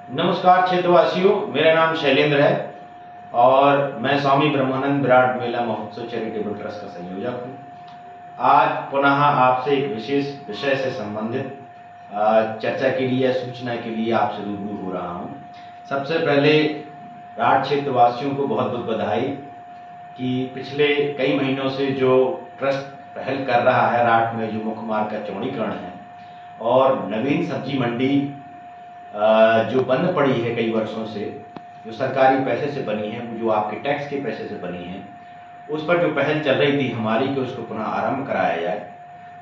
नमस्कार क्षेत्रवासियों, मेरा नाम शैलेंद्र है और मैं स्वामी ब्रह्मानंद विराट मेला महोत्सव चैरिटेबल ट्रस्ट का संयोजक हूँ। आज पुनः आपसे एक विशेष विषय से संबंधित चर्चा के लिए, सूचना के लिए आपसे रूबरू हो रहा हूँ। सबसे पहले राठ क्षेत्रवासियों को बहुत बहुत बधाई कि पिछले कई महीनों से जो ट्रस्ट पहल कर रहा है राठ में, जो मुख्य मार्ग का चौड़ीकरण है और नवीन सब्जी मंडी जो बंद पड़ी है कई वर्षों से, जो सरकारी पैसे से बनी है, जो आपके टैक्स के पैसे से बनी है, उस पर जो पहल चल रही थी हमारी कि उसको पुनः आरंभ कराया जाए।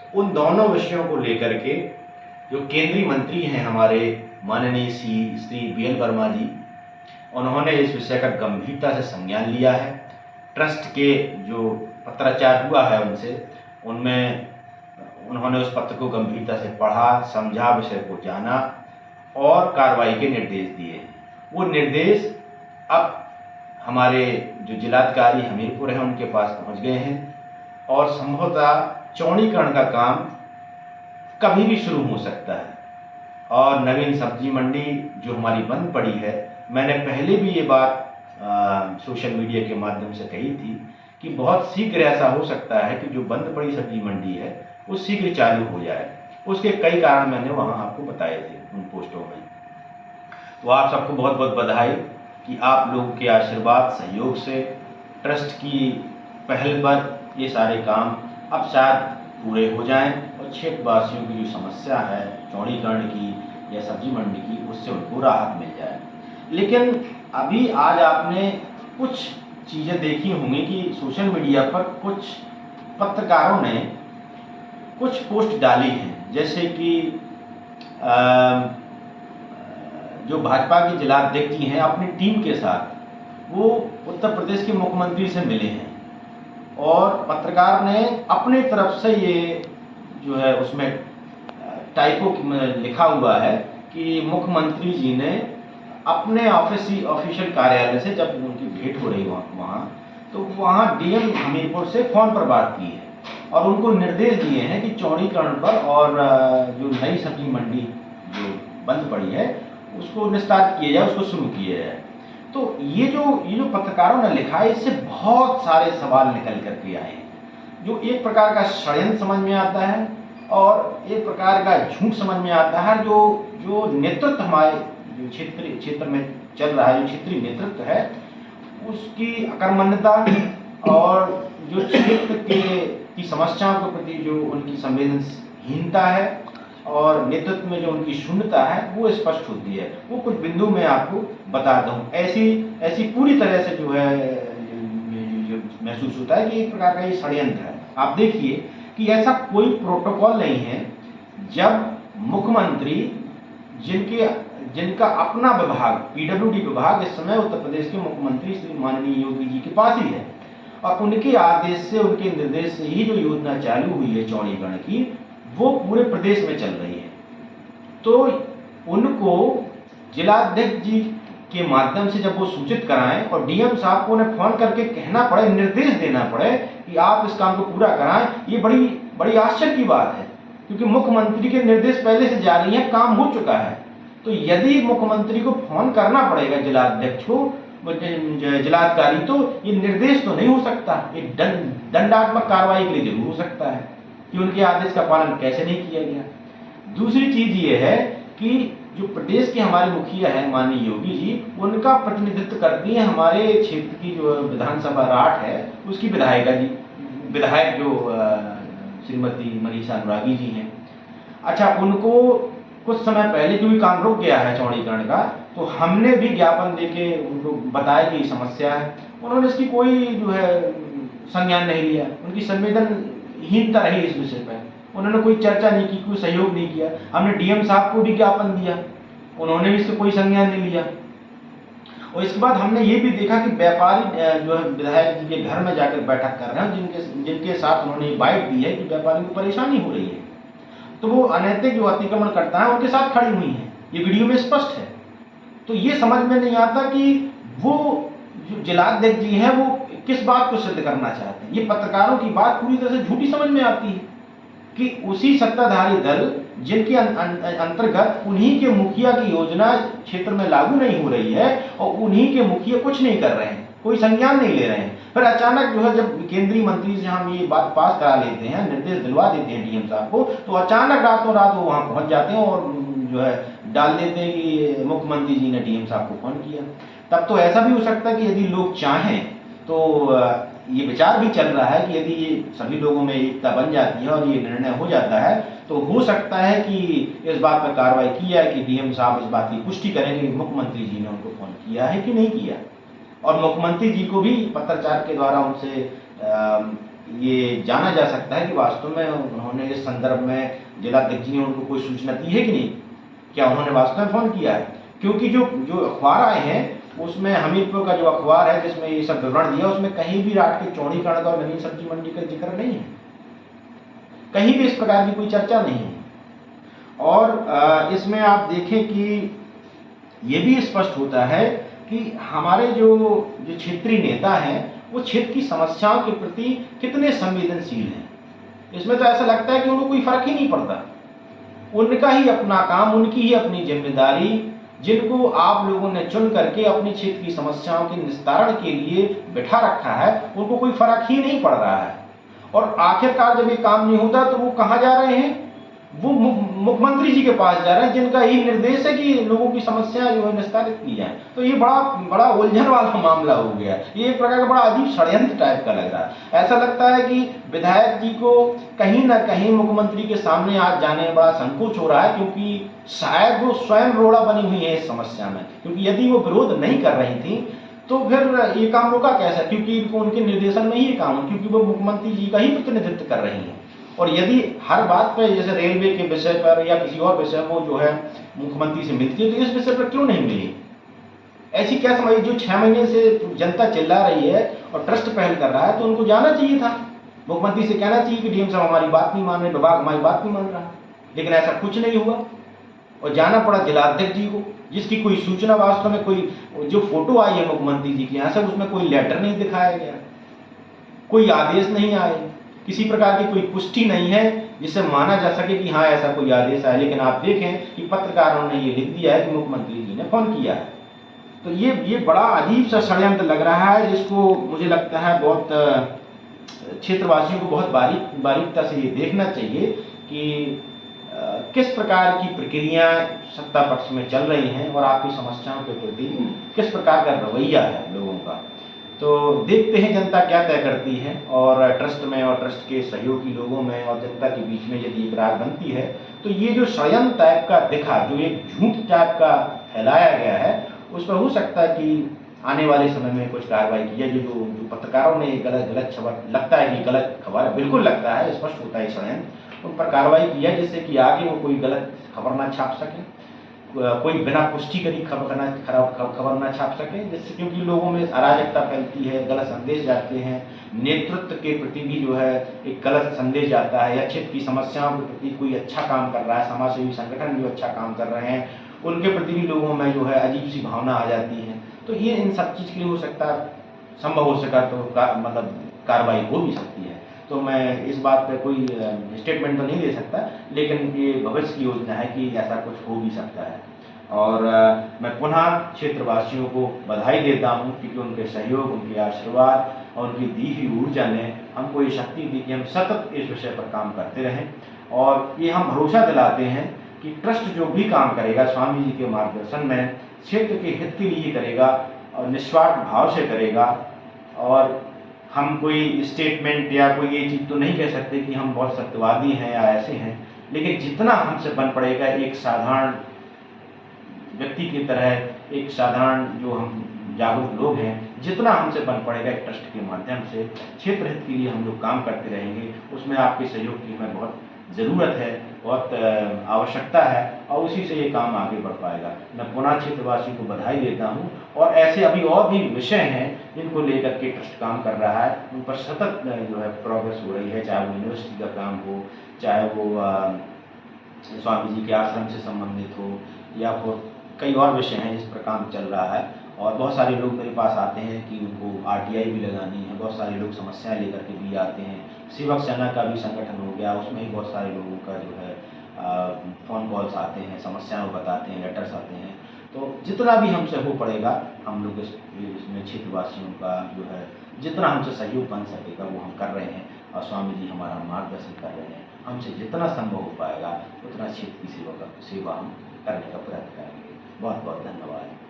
तो उन दोनों विषयों को लेकर के जो केंद्रीय मंत्री हैं हमारे माननीय श्री BL वर्मा जी, उन्होंने इस विषय का गंभीरता से संज्ञान लिया है। ट्रस्ट के जो पत्राचार हुआ है उनमें उन्होंने उस पत्र को गंभीरता से पढ़ा, समझा, विषय को जाना और कार्रवाई के निर्देश दिए। वो निर्देश अब हमारे जो जिलाधिकारी हमीरपुर हैं उनके पास पहुंच गए हैं और संभवतः चौड़ीकरण का काम कभी भी शुरू हो सकता है। और नवीन सब्जी मंडी जो हमारी बंद पड़ी है, मैंने पहले भी ये बात सोशल मीडिया के माध्यम से कही थी कि बहुत शीघ्र ऐसा हो सकता है कि जो बंद पड़ी सब्जी मंडी है वो शीघ्र चालू हो जाए। उसके कई कारण मैंने वहाँ आपको बताए थे उन पोस्टों में। तो आप सबको बहुत बहुत बधाई कि आप लोगों के आशीर्वाद सहयोग से ट्रस्ट की पहल पर ये सारे काम अब शायद पूरे हो जाएं और क्षेत्रवासियों की जो समस्या है चौड़ीकरण की या सब्जी मंडी की, उससे उनको राहत मिल जाए। लेकिन अभी आज आपने कुछ चीज़ें देखी होंगी कि सोशल मीडिया पर कुछ पत्रकारों ने कुछ पोस्ट डाली हैं, जैसे कि जो भाजपा के जिलाध्यक्ष जी हैं अपनी टीम के साथ वो उत्तर प्रदेश के मुख्यमंत्री से मिले हैं और पत्रकार ने अपनी तरफ से ये जो है उसमें टाइपो लिखा हुआ है कि मुख्यमंत्री जी ने अपने ऑफिशियल कार्यालय से जब उनकी भेंट हो रही वहाँ तो वहाँ DM हमीरपुर से फ़ोन पर बात की है और उनको निर्देश दिए हैं कि चौड़ीकरण पर और जो नई सब्जी मंडी जो बंद पड़ी है उसको निस्तारित किया जाए, उसको शुरू किया जाए। तो ये जो पत्रकारों ने लिखा है, इससे बहुत सारे सवाल निकल करके आए हैं। जो एक प्रकार का षड्यंत्र समझ में आता है और एक प्रकार का झूठ समझ में आता है। जो नेतृत्व हमारे जो क्षेत्र में चल रहा है, जो क्षेत्रीय नेतृत्व है, उसकी अकर्मण्यता और जो क्षेत्र की समस्याओं के प्रति जो उनकी संवेदनहीनता है और नेतृत्व में जो उनकी शून्यता है वो स्पष्ट होती है। वो कुछ बिंदु मैं आपको बताता हूँ। ऐसी पूरी तरह से जो है जो महसूस होता है कि एक प्रकार का ये षड्यंत्र है। आप देखिए कि ऐसा कोई प्रोटोकॉल नहीं है जब मुख्यमंत्री जिनका अपना विभाग PWD विभाग इस समय उत्तर प्रदेश के मुख्यमंत्री श्री माननीय योगी जी के पास ही है और उनके आदेश से, उनके निर्देश से ही जो योजना चालू हुई है चौड़ीकरण की, वो पूरे प्रदेश में चल रही है। तो उनको जिलाध्यक्ष जी के माध्यम से जब वो सूचित कराएं और DM साहब को उन्हें फोन करके कहना पड़े, निर्देश देना पड़े कि आप इस काम को पूरा कराएं, ये बड़ी आश्चर्य की बात है क्योंकि मुख्यमंत्री के निर्देश पहले से जारी है, काम हो चुका है। तो यदि मुख्यमंत्री को फोन करना पड़ेगा जिलाध्यक्ष को, जिलाधिकारी, तो ये निर्देश तो नहीं हो सकता, ये दंडात्मक कार्रवाई के लिए जरूर हो सकता है कि उनके आदेश का पालन कैसे नहीं किया गया। दूसरी चीज ये है कि जो प्रदेश के हमारे मुखिया हैं माननीय योगी जी, उनका प्रतिनिधित्व करती है हमारे क्षेत्र की जो विधानसभा राठ है उसकी विधायक जो श्रीमती मनीषा अनुरागी जी हैं। अच्छा, उनको कुछ समय पहले जो भी काम रुक गया है चौड़ीकरण का, तो हमने भी ज्ञापन देके उनको बताया कि समस्या है। उन्होंने इसकी कोई जो है संज्ञान नहीं लिया, उनकी संवेदनहीनता रही इस विषय पर। उन्होंने कोई चर्चा नहीं की, कोई सहयोग नहीं किया। हमने DM साहब को भी ज्ञापन दिया, उन्होंने भी इसका कोई संज्ञान नहीं लिया। और इसके बाद हमने ये भी देखा कि व्यापारी जो है विधायक जी के घर में जाकर बैठक कर रहे हैं, जिनके साथ उन्होंने बाइट दी है कि व्यापारियों को परेशानी हो रही है, तो वो अनैतिक जो अतिक्रमण करता है उनके साथ खड़ी हुई है। ये वीडियो में स्पष्ट है। तो ये समझ में नहीं आता कि वो जो जिलाध्यक्ष जी हैं वो किस बात को सिद्ध करना चाहते हैं। ये पत्रकारों की बात पूरी तरह से झूठी समझ में आती है कि उसी सत्ताधारी दल जिनके अंतर्गत उन्हीं के मुखिया की योजना क्षेत्र में लागू नहीं हो रही है और उन्हीं के मुखिया कुछ नहीं कर रहे हैं, कोई संज्ञान नहीं ले रहे हैं। फिर अचानक जो है जब केंद्रीय मंत्री से हम ये बात पास करा लेते हैं, निर्देश दिलवा देते हैं डीएम साहब को, तो अचानक रातों रात वो वहाँ पहुँच जाते हैं और जो है डाल देते हैं कि मुख्यमंत्री जी ने डीएम साहब को फोन किया। तब तो ऐसा भी हो सकता है कि यदि लोग चाहें तो ये विचार भी चल रहा है कि यदि ये सभी लोगों में एकता बन जाती है और ये निर्णय हो जाता है तो हो सकता है कि इस बात पर कार्रवाई की जाए कि डीएम साहब इस बात की पुष्टि करें कि मुख्यमंत्री जी ने उनको फोन किया है कि नहीं किया, और मुख्यमंत्री जी को भी पत्राचार के द्वारा उनसे ये जाना जा सकता है कि वास्तव में उन्होंने इस संदर्भ में जिलाध्यक्ष जी ने उनको कोई सूचना दी है कि नहीं, क्या उन्होंने वास्तव में फोन किया है। क्योंकि जो अखबार आए हैं उसमें हमीरपुर का जो अखबार है जिसमें ये सब विवरण दिया उसमें कहीं भी राट के चौड़ीकरण का और नवीन सब्जी मंडी का जिक्र नहीं है, कहीं भी इस प्रकार की कोई चर्चा नहीं है। और इसमें आप देखें कि ये भी स्पष्ट होता है कि हमारे जो क्षेत्रीय नेता हैं वो क्षेत्र की समस्याओं के प्रति कितने संवेदनशील हैं। इसमें तो ऐसा लगता है कि उनको कोई फर्क ही नहीं पड़ता, उनका ही अपना काम, उनकी ही अपनी जिम्मेदारी, जिनको आप लोगों ने चुन करके अपने क्षेत्र की समस्याओं के निस्तारण के लिए बिठा रखा है, उनको कोई फर्क ही नहीं पड़ रहा है। और आखिरकार जब ये काम नहीं होता तो वो कहाँ जा रहे हैं, वो मुख्यमंत्री जी के पास जा रहे हैं जिनका यही निर्देश है कि लोगों की समस्याएं जो है निस्तारित की जाए। तो ये बड़ा उलझन वाला मामला हो गया, ये एक प्रकार का बड़ा अजीब षड्यंत्र टाइप का लग रहा है। ऐसा लगता है कि विधायक जी को कहीं ना कहीं मुख्यमंत्री के सामने आज जाने में बड़ा संकोच हो रहा है, क्योंकि शायद वो स्वयं रोड़ा बनी हुई है इस समस्या में, क्योंकि यदि वो विरोध नहीं कर रही थी तो फिर ये काम रुका कैसा, क्योंकि उनके निर्देशन में ही ये काम है, क्योंकि वो मुख्यमंत्री जी का ही प्रतिनिधित्व कर रही हैं। और यदि हर बात पर जैसे रेलवे के विषय पर या किसी और विषय वो जो है मुख्यमंत्री से मिलती है, तो इस विषय पर क्यों नहीं मिली? ऐसी क्या समझ, जो 6 महीने से जनता चिल्ला रही है और ट्रस्ट पहल कर रहा है तो उनको जाना चाहिए था, मुख्यमंत्री से कहना चाहिए कि डीएम साहब हमारी बात नहीं मान रहे, विभाग हमारी बात नहीं मान रहा। लेकिन ऐसा कुछ नहीं हुआ और जाना पड़ा जिलाध्यक्ष जी को, जिसकी कोई सूचना वास्तव में, कोई जो फोटो आई है मुख्यमंत्री जी की यहाँ से उसमें कोई लेटर नहीं दिखाया गया, कोई आदेश नहीं आए, किसी प्रकार की कोई पुष्टि नहीं है जिससे माना जा सके कि हाँ ऐसा कोई आदेश आया। लेकिन आप देखें कि पत्रकारों ने ये लिख दिया है कि मुख्यमंत्री जी ने फोन किया है। तो ये बड़ा अजीब सा षड्यंत्र लग रहा है, जिसको मुझे लगता है बहुत क्षेत्रवासियों को बहुत बारीकता से ये देखना चाहिए कि किस प्रकार की प्रक्रिया सत्ता पक्ष में चल रही हैं और आपकी समस्याओं के प्रति किस प्रकार का रवैया है लोगों का। तो देखते हैं जनता क्या तय करती है, और ट्रस्ट में और ट्रस्ट के सहयोगी लोगों में और जनता के बीच में यदि एक राग बनती है तो ये जो षड्यंत्र टाइप का दिखा, जो एक झूठ टाइप का फैलाया गया है, उस पर हो सकता है कि आने वाले समय में कुछ कार्रवाई की जाए। जो पत्रकारों ने गलत खबर, लगता है कि गलत खबर, बिल्कुल लगता है, स्पष्ट होता है षड्यंत्र, उन पर कार्रवाई की जाए जिससे कि आगे वो कोई गलत खबर ना छाप सके, कोई बिना पुष्टि करी खबर ना छाप सके, जिससे क्योंकि लोगों में अराजकता फैलती है, गलत संदेश जाते हैं, नेतृत्व के प्रति भी जो है एक गलत संदेश जाता है, या क्षेत्र की समस्याओं के प्रति कोई अच्छा काम कर रहा है, समाजसेवी संगठन जो अच्छा काम कर रहे हैं उनके प्रति भी लोगों में जो है अजीब सी भावना आ जाती है। तो ये इन सब चीज़ के लिए हो सकता है, संभव हो सका तो मतलब कार्रवाई हो भी सकती है। तो मैं इस बात पे कोई स्टेटमेंट तो नहीं दे सकता, लेकिन ये भविष्य की योजना है कि ऐसा कुछ हो भी सकता है। और मैं पुनः क्षेत्रवासियों को बधाई देता हूँ क्योंकि उनके सहयोग, उनके आशीर्वाद और उनकी दी हुई ऊर्जा ने हमको ये शक्ति दी कि हम सतत इस विषय पर काम करते रहें। और ये हम भरोसा दिलाते हैं कि ट्रस्ट जो भी काम करेगा स्वामी जी के मार्गदर्शन में क्षेत्र के हित के लिए करेगा और निस्वार्थ भाव से करेगा। और हम कोई स्टेटमेंट या कोई ये चीज़ तो नहीं कह सकते कि हम बहुत सत्यवादी हैं या ऐसे हैं, लेकिन जितना हमसे बन पड़ेगा एक साधारण व्यक्ति की तरह, एक साधारण जो हम जागरूक लोग हैं, जितना हमसे बन पड़ेगा एक ट्रस्ट के माध्यम से क्षेत्र हित के लिए हम लोग काम करते रहेंगे। उसमें आपके सहयोग की हमें बहुत ज़रूरत है, बहुत आवश्यकता है, और उसी से ये काम आगे बढ़ पाएगा। मैं पुनः क्षेत्रवासियों को बधाई देता हूँ। और ऐसे अभी और भी विषय हैं जिनको लेकर के ट्रस्ट काम कर रहा है, उन पर सतत जो है प्रोग्रेस हो रही है, चाहे वो यूनिवर्सिटी का काम हो, चाहे वो स्वामी जी के आश्रम से संबंधित हो, या फिर कई और विषय हैं जिस पर काम चल रहा है। और बहुत सारे लोग मेरे पास आते हैं कि उनको आरटीआई भी लगानी है, बहुत सारे लोग समस्याएं लेकर के भी आते हैं। सेवक सेना का भी संगठन हो गया, उसमें ही बहुत सारे लोगों का जो है फ़ोन कॉल्स आते हैं, समस्याएँ बताते हैं, लेटर्स आते हैं। तो जितना भी हमसे हो पड़ेगा, हम लोग इसमें क्षेत्रवासियों का जो है जितना हमसे सहयोग बन सकेगा वो हम कर रहे हैं और स्वामी जी हमारा मार्गदर्शन कर रहे हैं। हमसे जितना संभव हो पाएगा उतना क्षेत्र की सेवा हम करने का प्रयत्न करेंगे। बहुत बहुत धन्यवाद।